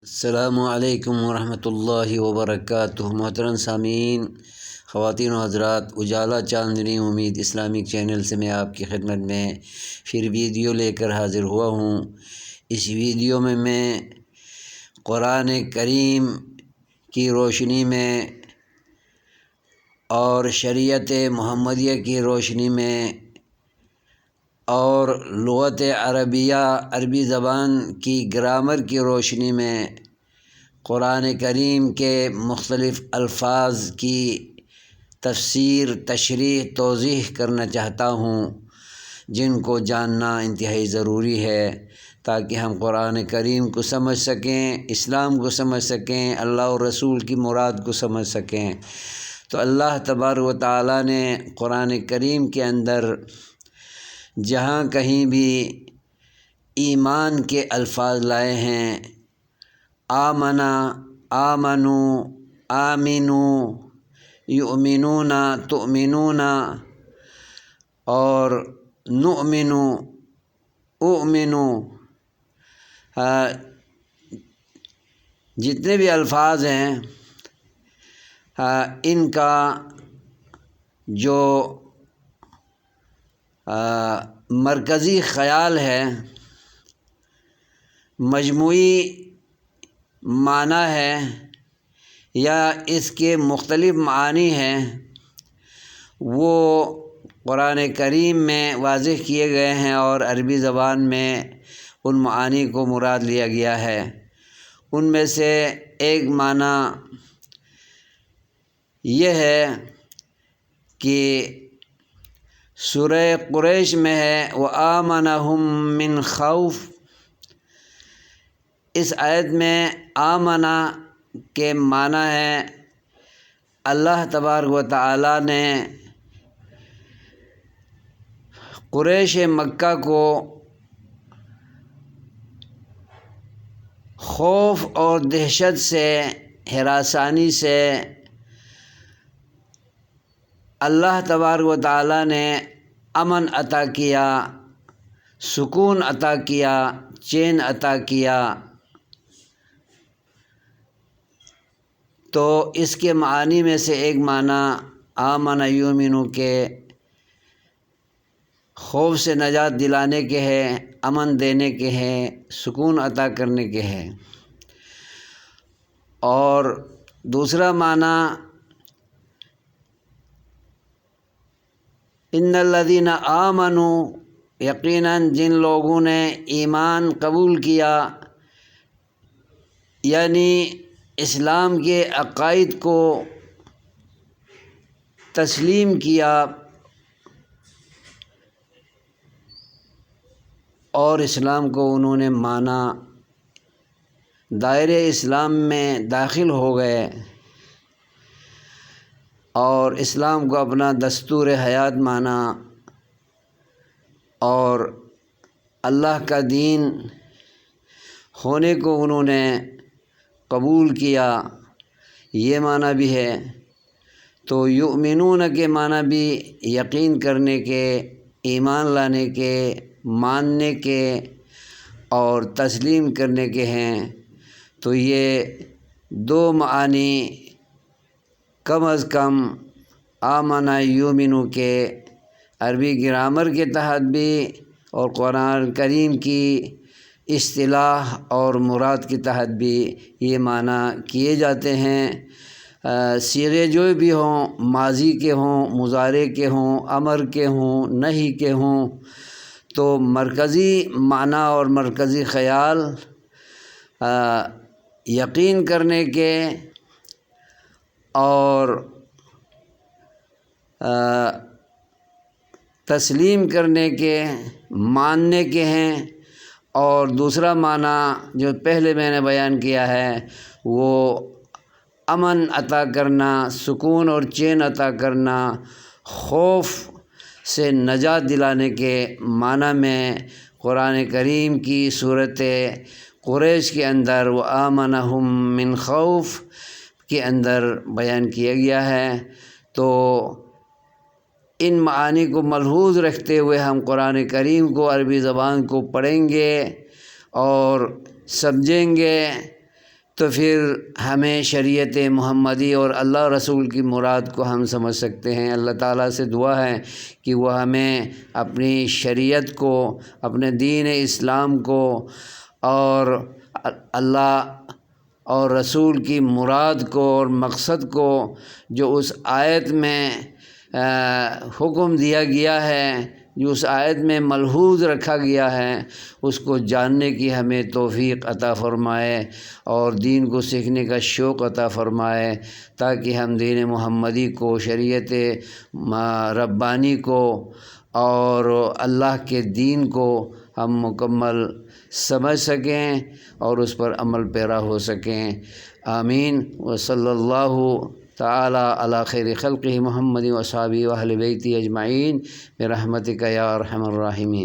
السلام علیکم ورحمۃ اللہ وبرکاتہ۔ محترم سامعین، خواتین و حضرات، اجالا چاندنی امید اسلامک چینل سے میں آپ کی خدمت میں پھر ویڈیو لے کر حاضر ہوا ہوں۔ اس ویڈیو میں قرآن کریم کی روشنی میں اور شریعت محمدیہ کی روشنی میں اور لغت عربیہ عربی زبان کی گرامر کی روشنی میں قرآن کریم کے مختلف الفاظ کی تفسیر، تشریح، توضیح کرنا چاہتا ہوں، جن کو جاننا انتہائی ضروری ہے تاکہ ہم قرآن کریم کو سمجھ سکیں، اسلام کو سمجھ سکیں، اللہ اور رسول کی مراد کو سمجھ سکیں۔ تو اللہ تبارک و تعالیٰ نے قرآن کریم کے اندر جہاں کہیں بھی ایمان کے الفاظ لائے ہیں، آمنا، آمنو، آمنو، یؤمنون، تؤمنون اور نؤمنو، اؤمنو، جتنے بھی الفاظ ہیں ان کا جو مرکزی خیال ہے، مجموعی معنی ہے یا اس کے مختلف معانی ہیں، وہ قرآن کریم میں واضح کیے گئے ہیں اور عربی زبان میں ان معانی کو مراد لیا گیا ہے۔ ان میں سے ایک معنی یہ ہے کہ سورہ قریش میں ہے وَآمَنَهُم مِّن خَوْف۔ اس آیت میں آمنا کے معنی ہے اللہ تبارک و تعالیٰ نے قریش مکہ کو خوف اور دہشت سے، ہراسانی سے اللہ تبارک و تعالیٰ نے امن عطا کیا، سکون عطا کیا، چین عطا کیا۔ تو اس کے معانی میں سے ایک معنی آمن یؤمنو کے خوف سے نجات دلانے کے ہے، امن دینے کے ہیں، سکون عطا کرنے کے ہیں۔ اور دوسرا معنی ان الذین آمنوا، یقیناً جن لوگوں نے ایمان قبول کیا، یعنی اسلام کے عقائد کو تسلیم کیا اور اسلام کو انہوں نے مانا، دائرۂ اسلام میں داخل ہو گئے اور اسلام کو اپنا دستور حیات مانا اور اللہ کا دین ہونے کو انہوں نے قبول کیا، یہ معنی بھی ہے۔ تو یؤمنون کے معنی بھی یقین کرنے کے، ایمان لانے کے، ماننے کے اور تسلیم کرنے کے ہیں۔ تو یہ دو معانی کم از کم آمنا یؤمنو کے عربی گرامر کے تحت بھی اور قرآن کریم کی اصطلاح اور مراد کے تحت بھی یہ معنی کیے جاتے ہیں۔ صیغے جو بھی ہوں، ماضی کے ہوں، مضارع کے ہوں، امر کے ہوں، نہی کے ہوں، تو مرکزی معنی اور مرکزی خیال یقین کرنے کے اور تسلیم کرنے کے، ماننے کے ہیں۔ اور دوسرا معنی جو پہلے میں نے بیان کیا ہے وہ امن عطا کرنا، سکون اور چین عطا کرنا، خوف سے نجات دلانے کے معنی میں قرآن کریم کی صورت قریش کے اندر وَآمَنَهُم مِّن خَوْف کے اندر بیان کیا گیا ہے۔ تو ان معانی کو ملحوظ رکھتے ہوئے ہم قرآن کریم کو، عربی زبان کو پڑھیں گے اور سمجھیں گے تو پھر ہمیں شریعت محمدی اور اللہ رسول کی مراد کو ہم سمجھ سکتے ہیں۔ اللہ تعالیٰ سے دعا ہے کہ وہ ہمیں اپنی شریعت کو، اپنے دین اسلام کو اور اللہ اور رسول کی مراد کو اور مقصد کو جو اس آیت میں حکم دیا گیا ہے، جو اس آیت میں ملحوظ رکھا گیا ہے، اس کو جاننے کی ہمیں توفیق عطا فرمائے اور دین کو سیکھنے کا شوق عطا فرمائے، تاکہ ہم دین محمدی کو، شریعت ربانی کو اور اللہ کے دین کو ہم مکمل سمجھ سکیں اور اس پر عمل پیرا ہو سکیں۔ آمین۔ وصلی اللہ تعالی علی خیر خلقہ محمد و اصحابہ و اہل بیتہ اجمعین برحمتک یا ارحم الراحمین۔